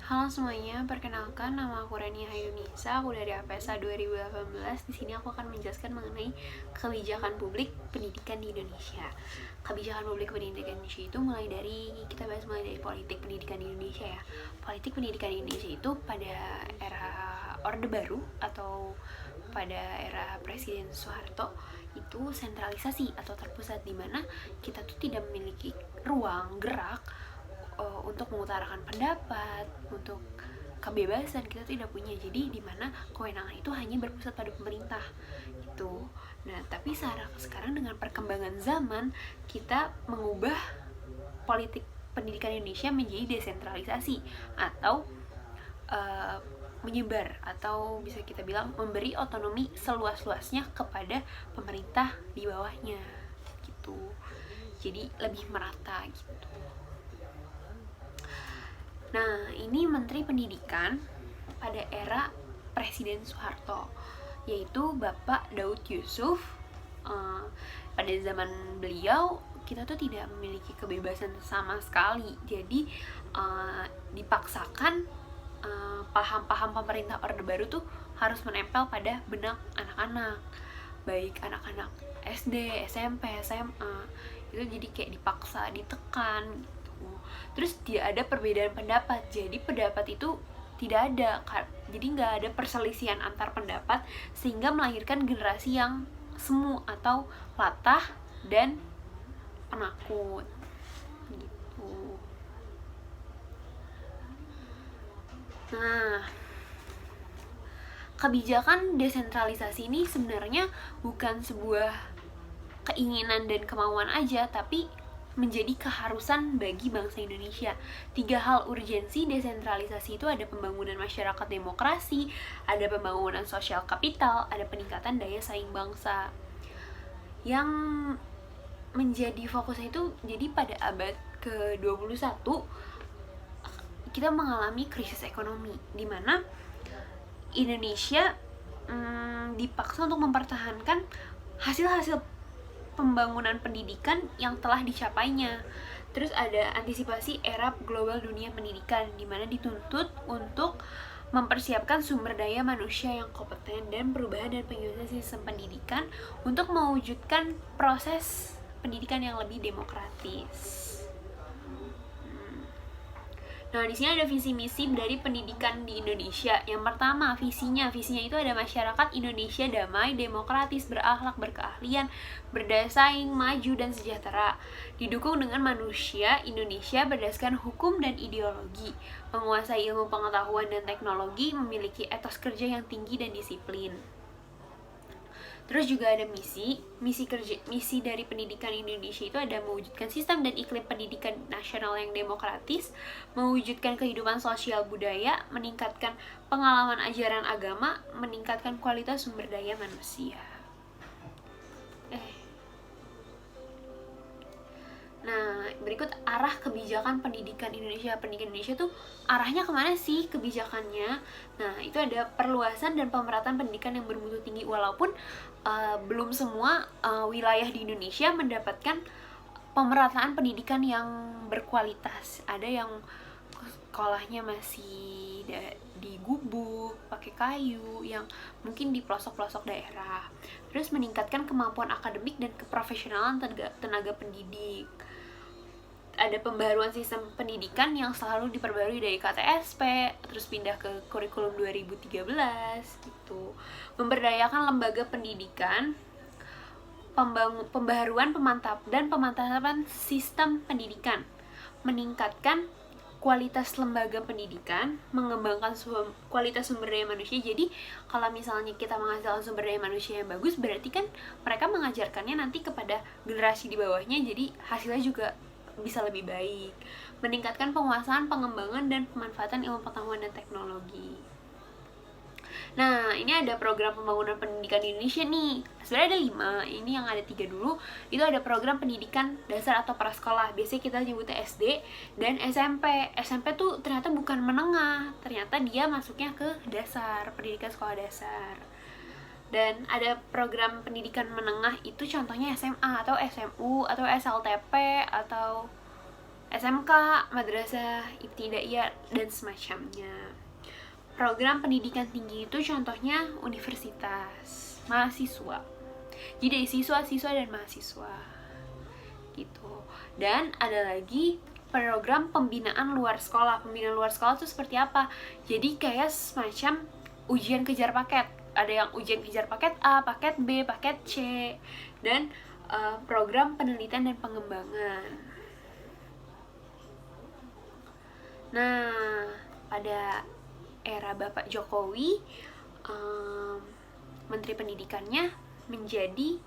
Halo semuanya, perkenalkan nama aku Rania Hayunisa, aku dari APSA 2018. Di sini aku akan menjelaskan mengenai kebijakan publik pendidikan di Indonesia. Kebijakan publik pendidikan di Indonesia itu kita bahas mulai dari politik pendidikan di Indonesia ya. Politik pendidikan di Indonesia itu pada era Orde Baru atau pada era Presiden Soeharto itu sentralisasi atau terpusat, di mana kita tuh tidak memiliki ruang gerak untuk mengutarakan pendapat, untuk kebebasan kita tidak punya. Jadi di mana kewenangan itu hanya berpusat pada pemerintah gitu. Nah, tapi sekarang dengan perkembangan zaman kita mengubah politik pendidikan Indonesia menjadi desentralisasi atau menyebar, atau bisa kita bilang memberi otonomi seluas-luasnya kepada pemerintah di bawahnya gitu. Jadi lebih merata gitu. Nah, ini Menteri Pendidikan pada era Presiden Soeharto, yaitu Bapak Daud Yusuf. Pada zaman beliau, kita tuh tidak memiliki kebebasan sama sekali. Jadi dipaksakan paham-paham pemerintah Orde Baru tuh harus menempel pada benak anak-anak, baik anak-anak SD, SMP, SMA. Itu jadi kayak dipaksa, ditekan. Terus tidak ada perbedaan pendapat, jadi pendapat itu tidak ada, jadi nggak ada perselisihan antar pendapat, sehingga melahirkan generasi yang semu atau latah dan penakut gitu. Nah, kebijakan desentralisasi ini sebenarnya bukan sebuah keinginan dan kemauan aja, tapi menjadi keharusan bagi bangsa Indonesia. 3 hal urgensi desentralisasi itu ada pembangunan masyarakat demokrasi, ada pembangunan sosial kapital, ada peningkatan daya saing bangsa. Yang menjadi fokusnya itu, jadi pada abad ke-21 kita mengalami krisis ekonomi, di mana Indonesia dipaksa untuk mempertahankan hasil-hasil pembangunan pendidikan yang telah dicapainya. Terus ada antisipasi era global dunia pendidikan, di mana dituntut untuk mempersiapkan sumber daya manusia yang kompeten dan perubahan dan penyusunan sistem pendidikan untuk mewujudkan proses pendidikan yang lebih demokratis. Nah, di sini ada visi misi dari pendidikan di Indonesia. Yang pertama, visinya itu ada masyarakat Indonesia damai, demokratis, berakhlak, berkeahlian, berdaya saing, maju dan sejahtera. Didukung dengan manusia Indonesia berdasarkan hukum dan ideologi, menguasai ilmu pengetahuan dan teknologi, memiliki etos kerja yang tinggi dan disiplin. Terus juga ada misi dari pendidikan Indonesia itu ada mewujudkan sistem dan iklim pendidikan nasional yang demokratis, mewujudkan kehidupan sosial budaya, meningkatkan pengalaman ajaran agama, meningkatkan kualitas sumber daya manusia. Nah, berikut arah kebijakan pendidikan Indonesia. Pendidikan Indonesia tuh arahnya kemana sih kebijakannya? Nah, itu ada perluasan dan pemerataan pendidikan yang bermutu tinggi, walaupun belum semua wilayah di Indonesia mendapatkan pemerataan pendidikan yang berkualitas. Ada yang sekolahnya masih di gubuk, pakai kayu, yang mungkin di pelosok-pelosok daerah. Terus meningkatkan kemampuan akademik dan keprofesionalan tenaga pendidik. Ada pembaruan sistem pendidikan yang selalu diperbarui dari KTSP, terus pindah ke kurikulum 2013 gitu. Memberdayakan lembaga pendidikan, pembaharuan pemantapan sistem pendidikan, meningkatkan kualitas lembaga pendidikan, mengembangkan kualitas sumber daya manusia. Jadi kalau misalnya kita menghasilkan sumber daya manusia yang bagus, berarti kan mereka mengajarkannya nanti kepada generasi di bawahnya, jadi hasilnya juga bisa lebih baik. Meningkatkan penguasaan, pengembangan, dan pemanfaatan ilmu pengetahuan dan teknologi. Nah, ini ada program pembangunan pendidikan di Indonesia nih. Sebenarnya ada 5, ini yang ada 3 dulu. Itu ada program pendidikan dasar atau prasekolah, biasanya kita nyebutnya SD dan SMP. SMP tuh ternyata bukan menengah, ternyata dia masuknya ke dasar, pendidikan sekolah dasar. Dan ada program pendidikan menengah, itu contohnya SMA atau SMU atau SLTP atau SMK, madrasah, ibtidaiyah, dan semacamnya. Program pendidikan tinggi itu contohnya universitas, mahasiswa. Jadi siswa-siswa dan mahasiswa gitu. Dan ada lagi program pembinaan luar sekolah. Pembinaan luar sekolah itu seperti apa? Jadi kayak semacam ujian kejar paket. Ada yang ujian kejar paket A, paket B, paket C, dan program penelitian dan pengembangan. Nah, pada era Bapak Jokowi, Menteri Pendidikannya menjadi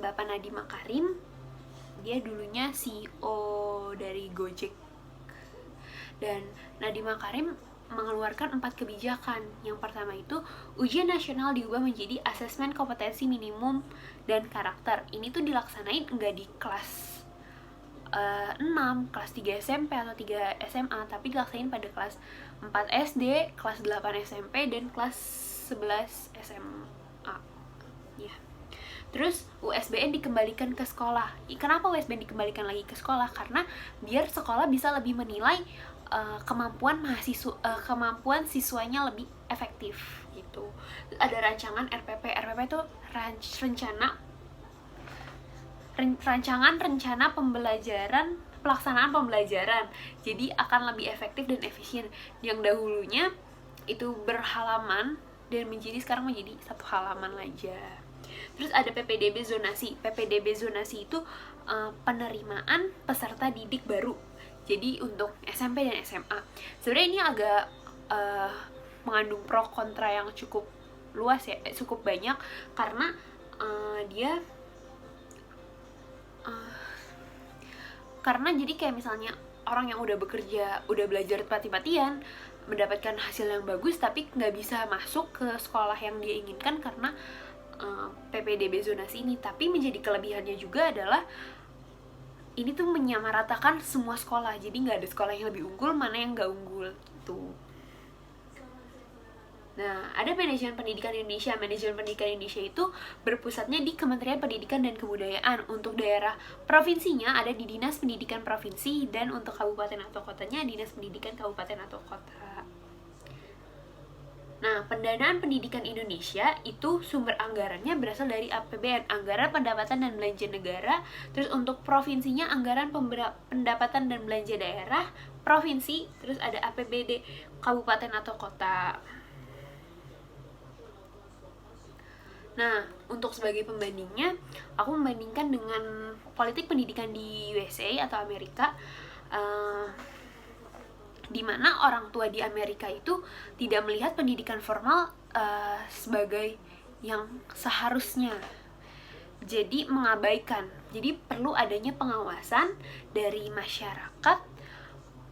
Bapak Nadiem Makarim. Dia dulunya CEO dari Gojek. Dan Nadiem Makarim mengeluarkan 4 kebijakan. Yang pertama itu, ujian nasional diubah menjadi asesmen kompetensi minimum dan karakter. Ini tuh dilaksanain enggak di kelas 6, kelas 3 SMP atau 3 SMA, tapi dilaksanain pada kelas 4 SD, kelas 8 SMP, dan kelas 11 SMA. Ya. Terus USBN dikembalikan ke sekolah. Kenapa USBN dikembalikan lagi ke sekolah? Karena biar sekolah bisa lebih menilai kemampuan siswanya lebih efektif gitu. Ada rancangan RPP. RPP itu rancangan rencana pembelajaran, pelaksanaan pembelajaran. Jadi akan lebih efektif dan efisien. Yang dahulunya itu berhalaman dan sekarang menjadi 1 halaman aja. Terus ada PPDB zonasi. PPDB zonasi itu penerimaan peserta didik baru. Jadi untuk SMP dan SMA. Sebenarnya ini agak mengandung pro kontra yang cukup luas ya, cukup banyak, karena dia karena jadi kayak misalnya orang yang udah bekerja, udah belajar mati-matian, mendapatkan hasil yang bagus, tapi nggak bisa masuk ke sekolah yang dia inginkan karena PPDB zonasi ini. Tapi menjadi kelebihannya juga adalah ini tuh menyamaratakan semua sekolah, jadi nggak ada sekolah yang lebih unggul, mana yang nggak unggul gitu. Nah, ada Manajemen Pendidikan Indonesia. Manajemen Pendidikan Indonesia itu berpusatnya di Kementerian Pendidikan dan Kebudayaan. Untuk daerah provinsinya ada di Dinas Pendidikan Provinsi, dan untuk kabupaten atau kotanya Dinas Pendidikan Kabupaten atau Kota. Nah, pendanaan pendidikan Indonesia itu sumber anggarannya berasal dari APBN, Anggaran Pendapatan dan Belanja Negara. Terus untuk provinsinya Anggaran Pendapatan dan Belanja Daerah Provinsi. Terus ada APBD Kabupaten atau Kota. Nah, untuk sebagai pembandingnya, aku membandingkan dengan politik pendidikan di USA atau Amerika, di mana orang tua di Amerika itu tidak melihat pendidikan formal sebagai yang seharusnya. Jadi mengabaikan. Jadi perlu adanya pengawasan dari masyarakat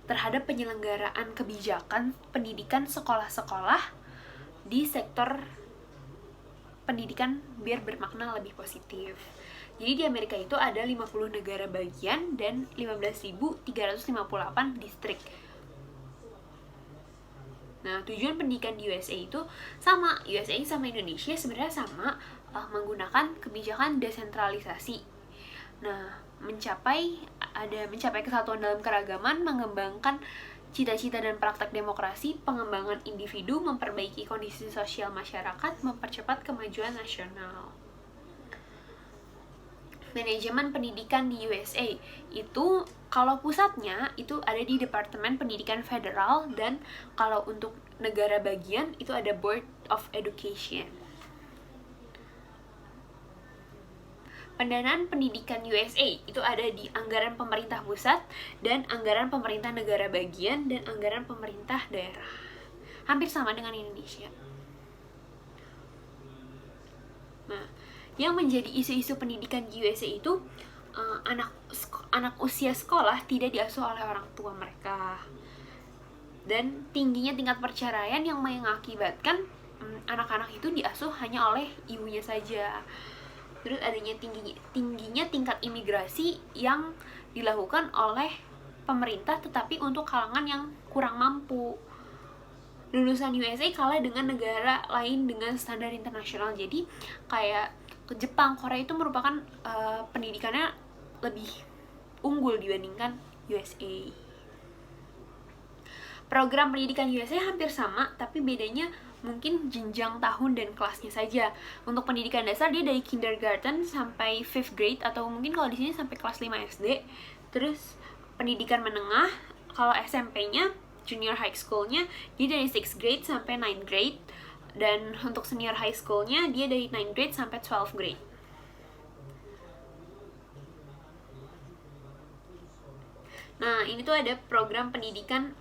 terhadap penyelenggaraan kebijakan pendidikan sekolah-sekolah di sektor pendidikan biar bermakna lebih positif. Jadi di Amerika itu ada 50 negara bagian dan 15.358 distrik. Nah, tujuan pendidikan di USA itu sama. USA sama Indonesia sebenarnya sama, menggunakan kebijakan desentralisasi. Nah, mencapai kesatuan dalam keragaman, mengembangkan cita-cita dan praktek demokrasi, pengembangan individu, memperbaiki kondisi sosial masyarakat, mempercepat kemajuan nasional. Manajemen pendidikan di USA itu, kalau pusatnya itu ada di Departemen Pendidikan Federal, dan kalau untuk negara bagian itu ada Board of Education. Pendanaan pendidikan USA itu ada di anggaran pemerintah pusat dan anggaran pemerintah negara bagian dan anggaran pemerintah daerah. Hampir sama dengan Indonesia. Nah, yang menjadi isu-isu pendidikan di USA itu anak usia sekolah tidak diasuh oleh orang tua mereka, dan tingginya tingkat perceraian yang mengakibatkan anak-anak itu diasuh hanya oleh ibunya saja. Terus adanya tingginya tingkat imigrasi yang dilakukan oleh pemerintah tetapi untuk kalangan yang kurang mampu. Lulusan USA kalah dengan negara lain dengan standar internasional. Jadi kayak Jepang, Korea itu merupakan pendidikannya lebih unggul dibandingkan USA. Program pendidikan USA hampir sama, tapi bedanya mungkin jenjang tahun dan kelasnya saja. Untuk pendidikan dasar dia dari kindergarten sampai 5th grade, atau mungkin kalau di sini sampai kelas 5 SD. Terus pendidikan menengah, kalau SMP-nya, junior high school-nya, dia dari 6th grade sampai 9th grade. Dan untuk senior high school-nya, dia dari 9th grade sampai 12th grade. Nah, ini tuh ada program pendidikan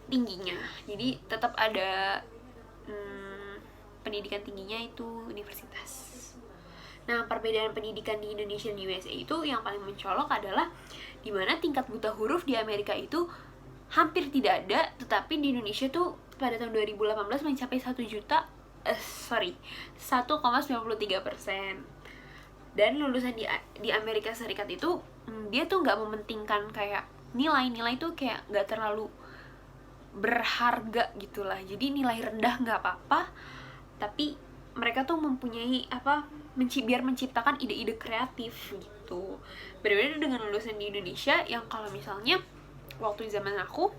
tingginya. Jadi tetap ada pendidikan tingginya itu universitas. Nah, perbedaan pendidikan di Indonesia dan USA itu yang paling mencolok adalah dimana tingkat buta huruf di Amerika itu hampir tidak ada, tetapi di Indonesia tuh pada tahun 2018 mencapai 1,93%. Dan lulusan di Amerika Serikat itu dia tuh nggak mementingkan kayak nilai tuh kayak nggak terlalu berharga gitulah. Jadi nilai rendah nggak apa-apa, tapi mereka tuh mempunyai biar menciptakan ide-ide kreatif gitu. Berbeda dengan lulusan di Indonesia yang kalau misalnya waktu zaman aku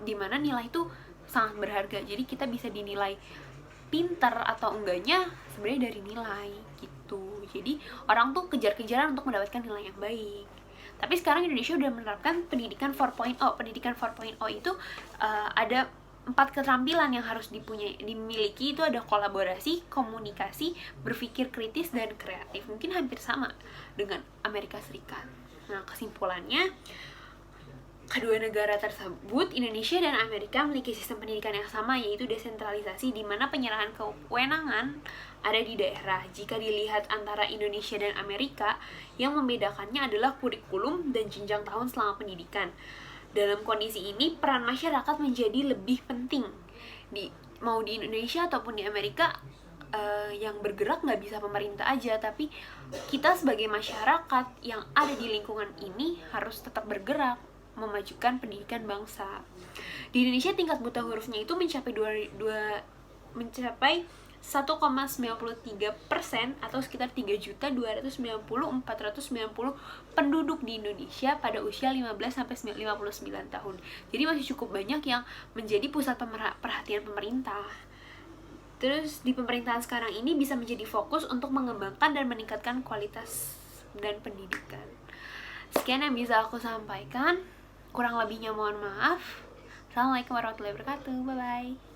dimana nilai itu sangat berharga, jadi kita bisa dinilai pintar atau enggaknya sebenarnya dari nilai gitu. Jadi orang tuh kejar-kejaran untuk mendapatkan nilai yang baik. Tapi sekarang Indonesia udah menerapkan pendidikan 4.0. Pendidikan 4.0 itu ada 4 keterampilan yang harus dimiliki. Itu ada kolaborasi, komunikasi, berpikir kritis, dan kreatif. Mungkin hampir sama dengan Amerika Serikat. Nah, kesimpulannya, kedua negara tersebut, Indonesia dan Amerika, memiliki sistem pendidikan yang sama, yaitu desentralisasi, di mana penyerahan kewenangan ada di daerah. Jika dilihat antara Indonesia dan Amerika, yang membedakannya adalah kurikulum dan jenjang tahun selama pendidikan. Dalam kondisi ini, peran masyarakat menjadi lebih penting. Mau di Indonesia ataupun di Amerika, yang bergerak nggak bisa pemerintah aja, tapi kita sebagai masyarakat yang ada di lingkungan ini harus tetap bergerak memajukan pendidikan bangsa. Di Indonesia tingkat buta hurufnya itu mencapai 1,93% atau sekitar 3.290.490 penduduk di Indonesia pada usia 15-59 tahun. Jadi masih cukup banyak yang menjadi pusat perhatian pemerintah. Terus di pemerintahan sekarang ini bisa menjadi fokus untuk mengembangkan dan meningkatkan kualitas dan pendidikan. Sekian yang bisa aku sampaikan. Kurang lebihnya mohon maaf. Assalamualaikum warahmatullahi wabarakatuh. Bye-bye.